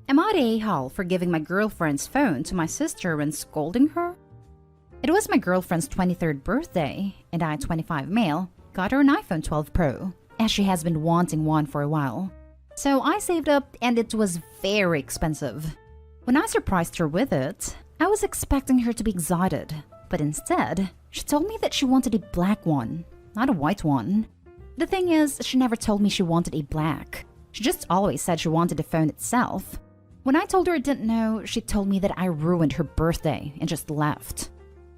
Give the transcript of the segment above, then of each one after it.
Am I the a-hole for giving my girlfriend's phone to my sister and scolding her? It was my girlfriend's 23rd birthday, and I, 25 male, got her an iPhone 12 Pro, as she has been wanting one for a while. So I saved up, and it was very expensive. When I surprised her with it, I was expecting her to be excited, but instead, she told me that she wanted a black one, not a white one. The thing is, she never told me she wanted a black. She just always said she wanted the phone itself. When I told her I didn't know, she told me that I ruined her birthday and just left.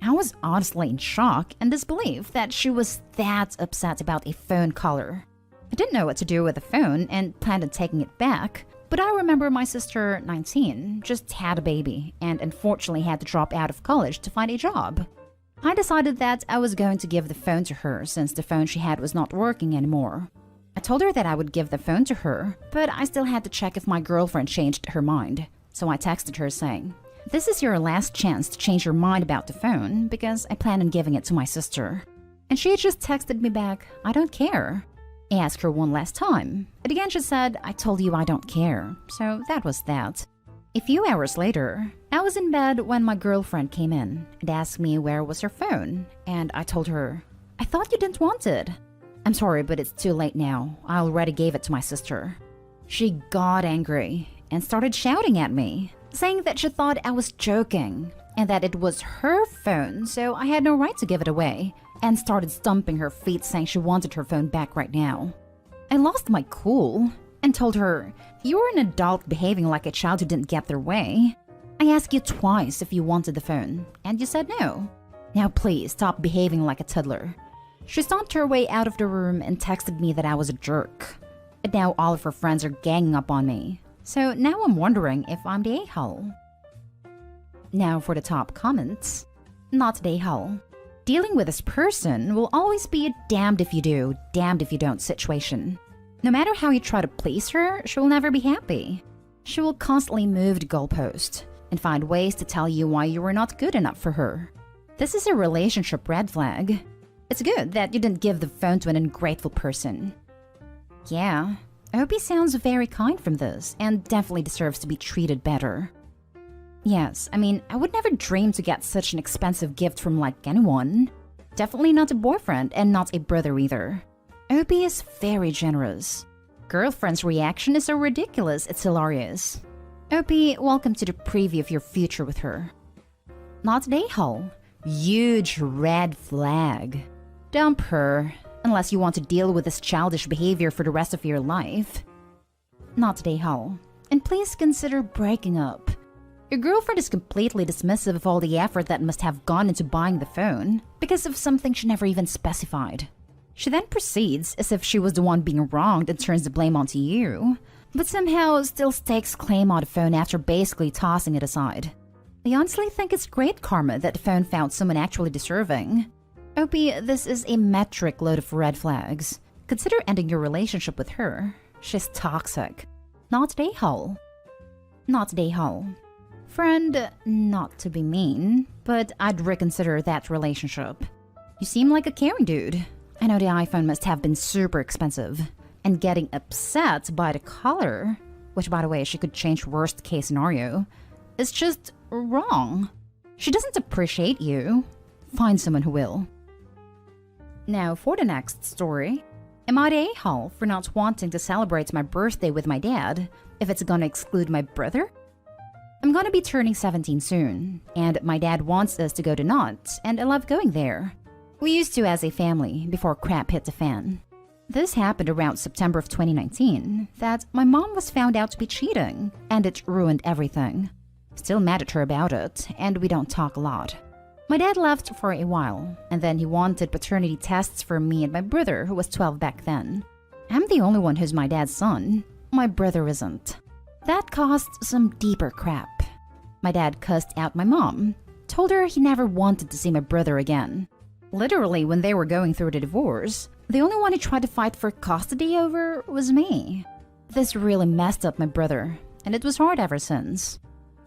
I was honestly in shock and disbelief that she was that upset about a phone color. I didn't know what to do with the phone and planned on taking it back, but I remember my sister, 19, just had a baby and unfortunately had to drop out of college to find a job. I decided that I was going to give the phone to her since the phone she had was not working anymore. I told her that I would give the phone to her, but I still had to check if my girlfriend changed her mind. So I texted her saying, "This is your last chance to change your mind about the phone because I plan on giving it to my sister." And she just texted me back, "I don't care." I asked her one last time, but again she said, "I told you I don't care." So that was that. A few hours later, I was in bed when my girlfriend came in and asked me where was her phone, and I told her, "I thought you didn't want it." "I'm sorry, but it's too late now. I already gave it to my sister." She got angry and started shouting at me, saying that she thought I was joking and that it was her phone, so I had no right to give it away, and started stomping her feet saying she wanted her phone back right now. I lost my cool and told her, "You're an adult behaving like a child who didn't get their way. I asked you twice if you wanted the phone, and you said no. Now please stop behaving like a toddler." She stomped her way out of the room and texted me that I was a jerk. And now all of her friends are ganging up on me. So now I'm wondering if I'm the a-hole. Now for the top comments. Not the a-hole. Dealing with this person will always be a damned if you do, damned if you don't situation. No matter how you try to please her, she will never be happy. She will constantly move the goalpost and find ways to tell you why you were not good enough for her. This is a relationship red flag. It's good that you didn't give the phone to an ungrateful person. Yeah, Opie sounds very kind from this and definitely deserves to be treated better. Yes, I mean, I would never dream to get such an expensive gift from like anyone. Definitely not a boyfriend and not a brother either. Opie is very generous. Girlfriend's reaction is so ridiculous, it's hilarious. Opie, welcome to the preview of your future with her. Not the a-hole. Huge red flag. Dump her, unless you want to deal with this childish behavior for the rest of your life. Not the a-hole. And please consider breaking up. Your girlfriend is completely dismissive of all the effort that must have gone into buying the phone because of something she never even specified. She then proceeds as if she was the one being wronged and turns the blame onto you, but somehow still stakes claim on the phone after basically tossing it aside. I honestly think it's great karma that the phone found someone actually deserving. Opie, this is a metric load of red flags. Consider ending your relationship with her. She's toxic. Not the a-hole. Not the a-hole. Friend, not to be mean, but I'd reconsider that relationship. You seem like a caring dude. I know the iPhone must have been super expensive. And getting upset by the color, which by the way she could change worst case scenario, is just wrong. She doesn't appreciate you. Find someone who will. Now for the next story. Am I the a-hole for not wanting to celebrate my birthday with my dad if it's gonna exclude my brother? I'm gonna be turning 17 soon, and my dad wants us to go to Knott's, and I love going there. We used to as a family before crap hit the fan. This happened around September of 2019, that my mom was found out to be cheating, and it ruined everything. Still mad at her about it, and we don't talk a lot. My dad left for a while, and then he wanted paternity tests for me and my brother, who was 12 back then. I'm the only one who's my dad's son. My brother isn't. That caused some deeper crap. My dad cussed out my mom, told her he never wanted to see my brother again. Literally, when they were going through the divorce, the only one he tried to fight for custody over was me. This really messed up my brother, and it was hard ever since.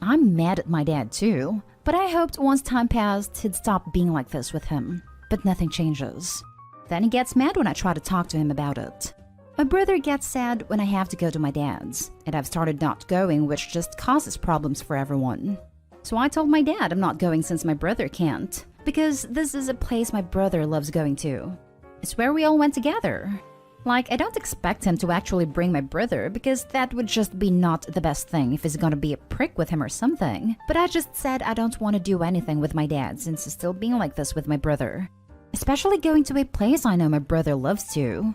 I'm mad at my dad too, but I hoped once time passed he'd stop being like this with him. But nothing changes. Then he gets mad when I try to talk to him about it. My brother gets sad when I have to go to my dad's, and I've started not going, which just causes problems for everyone. So I told my dad I'm not going since my brother can't, because this is a place my brother loves going to. It's where we all went together. Like, I don't expect him to actually bring my brother, because that would just be not the best thing if he's gonna be a prick with him or something. But I just said I don't want to do anything with my dad since he's still being like this with my brother. Especially going to a place I know my brother loves to.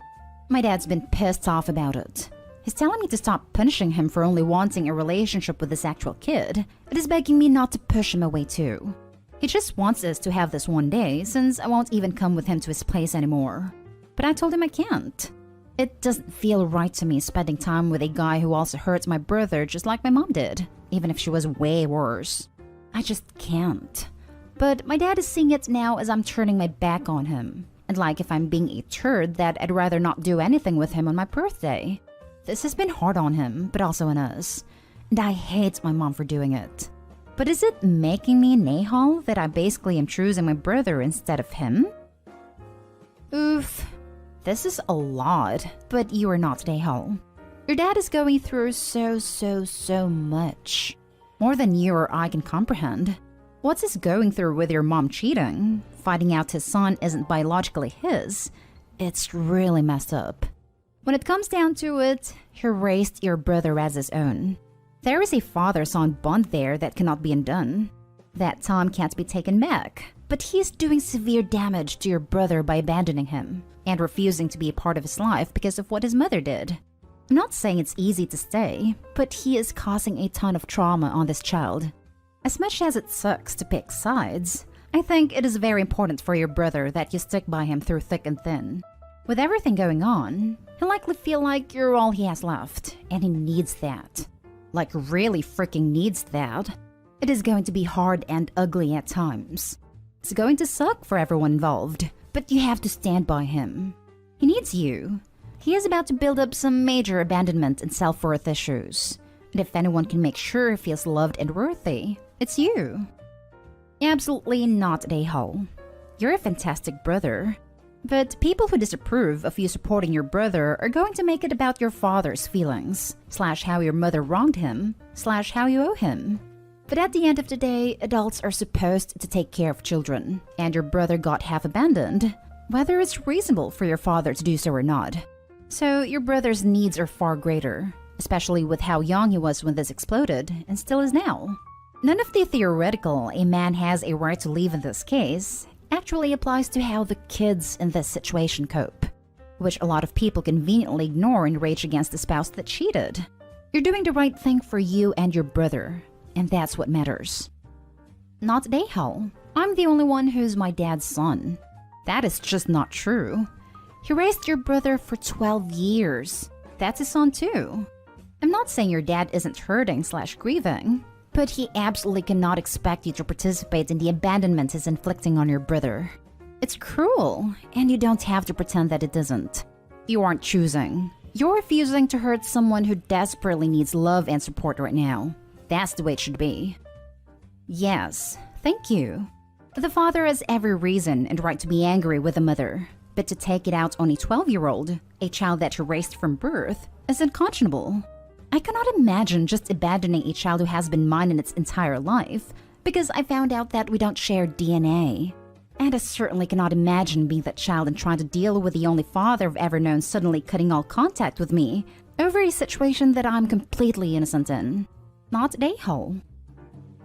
My dad's been pissed off about it. He's telling me to stop punishing him for only wanting a relationship with this actual kid. It is begging me not to push him away too. He just wants us to have this one day since I won't even come with him to his place anymore. But I told him I can't. It doesn't feel right to me spending time with a guy who also hurts my brother just like my mom did, even if she was way worse. I just can't. But my dad is seeing it now as I'm turning my back on him. And like if I'm being a turd that I'd rather not do anything with him on my birthday. This has been hard on him, but also on us. And I hate my mom for doing it. But is it making me an a-hole that I basically am choosing my brother instead of him? Oof. This is a lot, but you are not an a-hole. Your dad is going through so much. More than you or I can comprehend. What's he going through with your mom cheating? Finding out his son isn't biologically his? It's really messed up. When it comes down to it, he raised your brother as his own. There is a father-son bond there that cannot be undone. That time can't be taken back. But he's doing severe damage to your brother by abandoning him and refusing to be a part of his life because of what his mother did. I'm not saying it's easy to stay, but he is causing a ton of trauma on this child. As much as it sucks to pick sides, I think it is very important for your brother that you stick by him through thick and thin. With everything going on, he'll likely feel like you're all he has left, and he needs that. Like really freaking needs that. It is going to be hard and ugly at times. It's going to suck for everyone involved, but you have to stand by him. He needs you. He is about to build up some major abandonment and self-worth issues. And if anyone can make sure he feels loved and worthy, it's you. Absolutely not a hole. You're a fantastic brother. But people who disapprove of you supporting your brother are going to make it about your father's feelings, / how your mother wronged him, / how you owe him. But at the end of the day, adults are supposed to take care of children, and your brother got half abandoned, whether it's reasonable for your father to do so or not. So your brother's needs are far greater, especially with how young he was when this exploded, and still is now. None of the theoretical a man has a right to leave in this case actually applies to how the kids in this situation cope, which a lot of people conveniently ignore and rage against the spouse that cheated. You're doing the right thing for you and your brother, and that's what matters. Not a hole. I'm the only one who's my dad's son. That is just not true. He raised your brother for 12 years. That's his son too. I'm not saying your dad isn't hurting / grieving, but he absolutely cannot expect you to participate in the abandonment he's inflicting on your brother. It's cruel, and you don't have to pretend that it isn't. You aren't choosing. You're refusing to hurt someone who desperately needs love and support right now. That's the way it should be. Yes, thank you. The father has every reason and right to be angry with the mother, but to take it out on a 12-year-old, a child that he raised from birth, is unconscionable. I cannot imagine just abandoning a child who has been mine in its entire life, because I found out that we don't share DNA. And I certainly cannot imagine being that child and trying to deal with the only father I've ever known suddenly cutting all contact with me over a situation that I'm completely innocent in. Not a hole.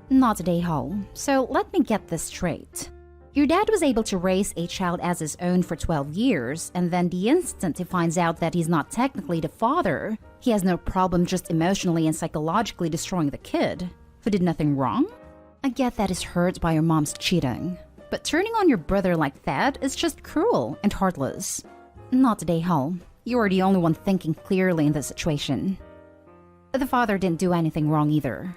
Not a hole. So let me get this straight. Your dad was able to raise a child as his own for 12 years, and then the instant he finds out that he's not technically the father, he has no problem just emotionally and psychologically destroying the kid, who did nothing wrong? I get that he's hurt by your mom's cheating, but turning on your brother like that is just cruel and heartless. Not a hole. You are the only one thinking clearly in this situation. The father didn't do anything wrong either.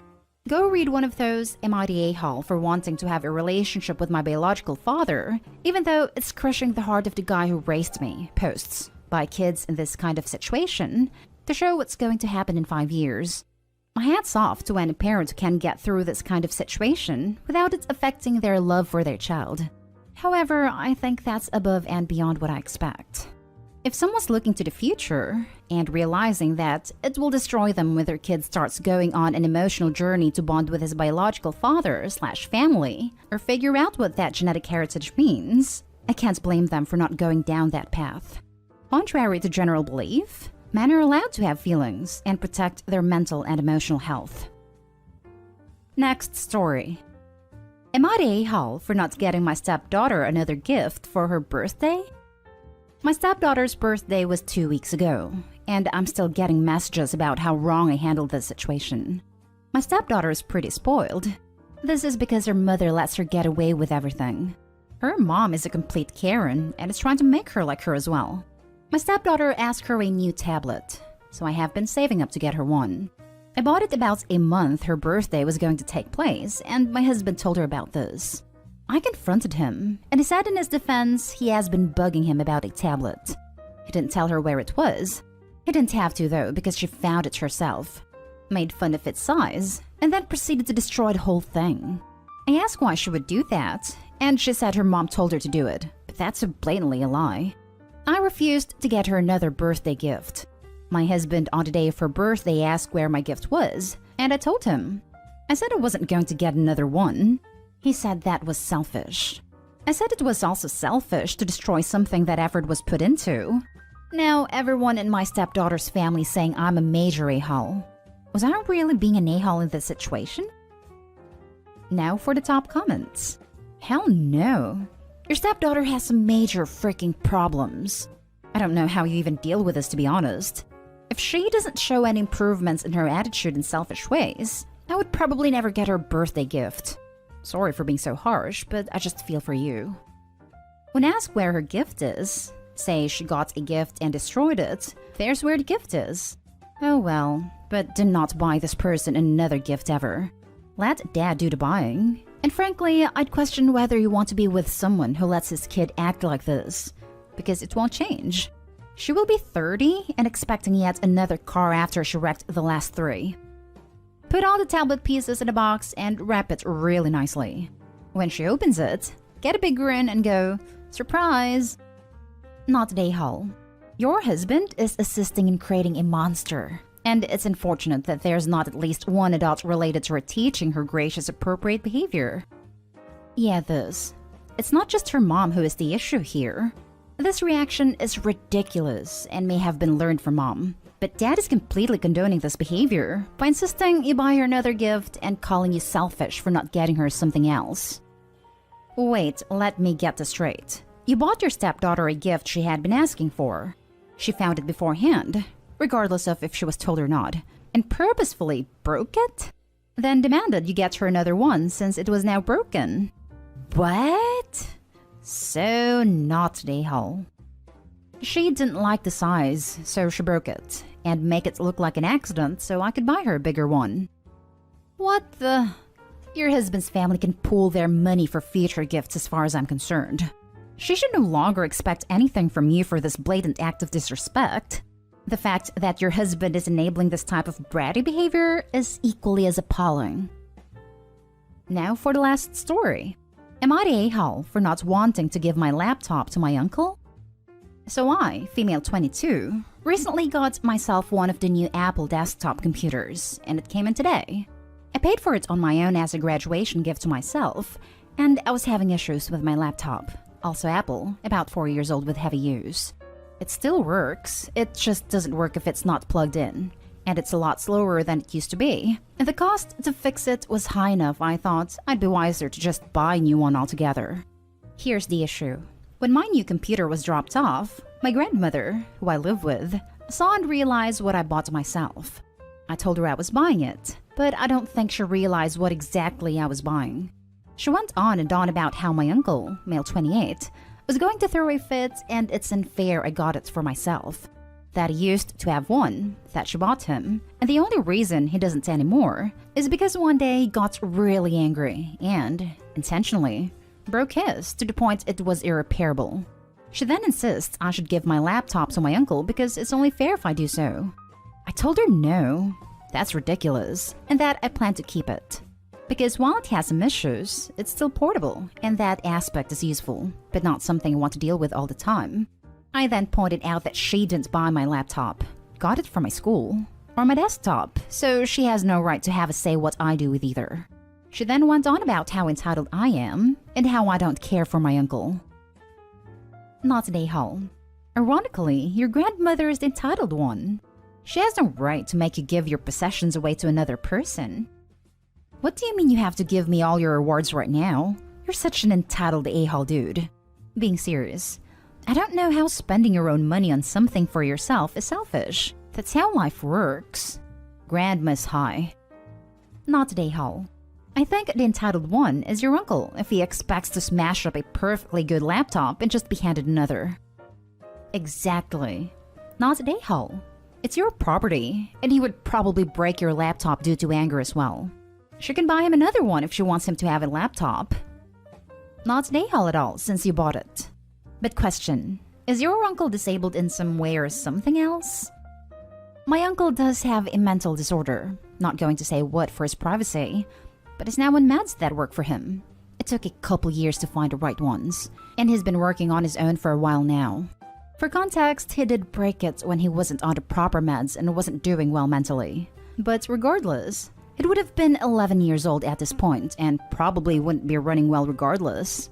Go read one of those "Am I the a-hole for wanting to have a relationship with my biological father, even though it's crushing the heart of the guy who raised me" posts by kids in this kind of situation to show what's going to happen in 5 years. My hat's off to any parent who can get through this kind of situation without it affecting their love for their child. However, I think that's above and beyond what I expect. If someone's looking to the future, and realizing that it will destroy them when their kid starts going on an emotional journey to bond with his biological father/family or figure out what that genetic heritage means, I can't blame them for not going down that path. Contrary to general belief, men are allowed to have feelings and protect their mental and emotional health. Next story. Am I the a-hole for not getting my stepdaughter another gift for her birthday? My stepdaughter's birthday was 2 weeks ago, and I'm still getting messages about how wrong I handled this situation. My stepdaughter is pretty spoiled. This is because her mother lets her get away with everything. Her mom is a complete Karen and is trying to make her like her as well. My stepdaughter asked her a new tablet, so I have been saving up to get her one. I bought it about a month her birthday was going to take place, and my husband told her about this. I confronted him, and he said in his defense he has been bugging him about a tablet. He didn't tell her where it was. He didn't have to though, because she found it herself. Made fun of its size, and then proceeded to destroy the whole thing. I asked why she would do that, and she said her mom told her to do it, but that's so blatantly a lie. I refused to get her another birthday gift. My husband on the day of her birthday asked where my gift was, and I told him. I said I wasn't going to get another one. He said that was selfish. I said it was also selfish to destroy something that effort was put into. Now everyone in my stepdaughter's family saying I'm a major a-hole. Was I really being an a-hole in this situation? Now for the top comments. Hell no. Your stepdaughter has some major freaking problems. I don't know how you even deal with this, to be honest. If she doesn't show any improvements in her attitude in selfish ways, I would probably never get her a birthday gift. Sorry for being so harsh, but I just feel for you. When asked where her gift is, say she got a gift and destroyed it, there's where the gift is. Oh well, but do not buy this person another gift ever. Let dad do the buying. And frankly, I'd question whether you want to be with someone who lets his kid act like this, because it won't change. She will be 30 and expecting yet another car after she wrecked the last 3. Put all the tablet pieces in a box and wrap it really nicely. When she opens it, get a big grin and go, surprise! Not the a-hole. Your husband is assisting in creating a monster. And it's unfortunate that there's not at least one adult related to her teaching her gracious appropriate behavior. Yeah, this. It's not just her mom who is the issue here. This reaction is ridiculous and may have been learned from mom. But dad is completely condoning this behavior by insisting you buy her another gift and calling you selfish for not getting her something else. Wait, let me get this straight. You bought your stepdaughter a gift she had been asking for. She found it beforehand, regardless of if she was told or not, and purposefully broke it? Then demanded you get her another one since it was now broken. What? So not the a-hole. She didn't like the size, so she broke it, and make it look like an accident so I could buy her a bigger one. What the? Your husband's family can pool their money for future gifts as far as I'm concerned. She should no longer expect anything from you for this blatant act of disrespect. The fact that your husband is enabling this type of bratty behavior is equally as appalling. Now for the last story. Am I the a-hole for not wanting to give my laptop to my uncle? So I, female 22, recently got myself one of the new Apple desktop computers, and it came in today. I paid for it on my own as a graduation gift to myself, and I was having issues with my laptop. Also Apple, about 4 years old with heavy use. It still works, it just doesn't work if it's not plugged in. And it's a lot slower than it used to be. And the cost to fix it was high enough I thought I'd be wiser to just buy a new one altogether. Here's the issue. When my new computer was dropped off, my grandmother, who I live with, saw and realized what I bought myself. I told her I was buying it, but I don't think she realized what exactly I was buying. She went on and on about how my uncle, male 28, was going to throw a fit and it's unfair I got it for myself. That he used to have one, that she bought him, and the only reason he doesn't anymore is because one day he got really angry and, intentionally, broke his to the point it was irreparable. She then insists I should give my laptop to my uncle because it's only fair if I do so. I told her no, that's ridiculous, and that I plan to keep it. Because while it has some issues, it's still portable, and that aspect is useful, but not something I want to deal with all the time. I then pointed out that she didn't buy my laptop, got it from my school or my desktop, so she has no right to have a say what I do with either. She then went on about how entitled I am and how I don't care for my uncle. Not today, Hall. Ironically, your grandmother is the entitled one. She has no right to make you give your possessions away to another person. What do you mean you have to give me all your rewards right now? You're such an entitled a-hole dude. Being serious, I don't know how spending your own money on something for yourself is selfish. That's how life works. Grandma's high. Not today, Hall. I think the entitled one is your uncle if he expects to smash up a perfectly good laptop and just be handed another. Exactly. Not today, Hall. It's your property, and he would probably break your laptop due to anger as well. She can buy him another one if she wants him to have a laptop. Not today, Hall, at all, since you bought it. But question, is your uncle disabled in some way or something else? My uncle does have a mental disorder. Not going to say what for his privacy, but is now on meds that work for him. It took a couple years to find the right ones, and he's been working on his own for a while now. For context, he did break it when he wasn't on the proper meds and wasn't doing well mentally. But regardless, it would have been 11 years old at this point and probably wouldn't be running well regardless.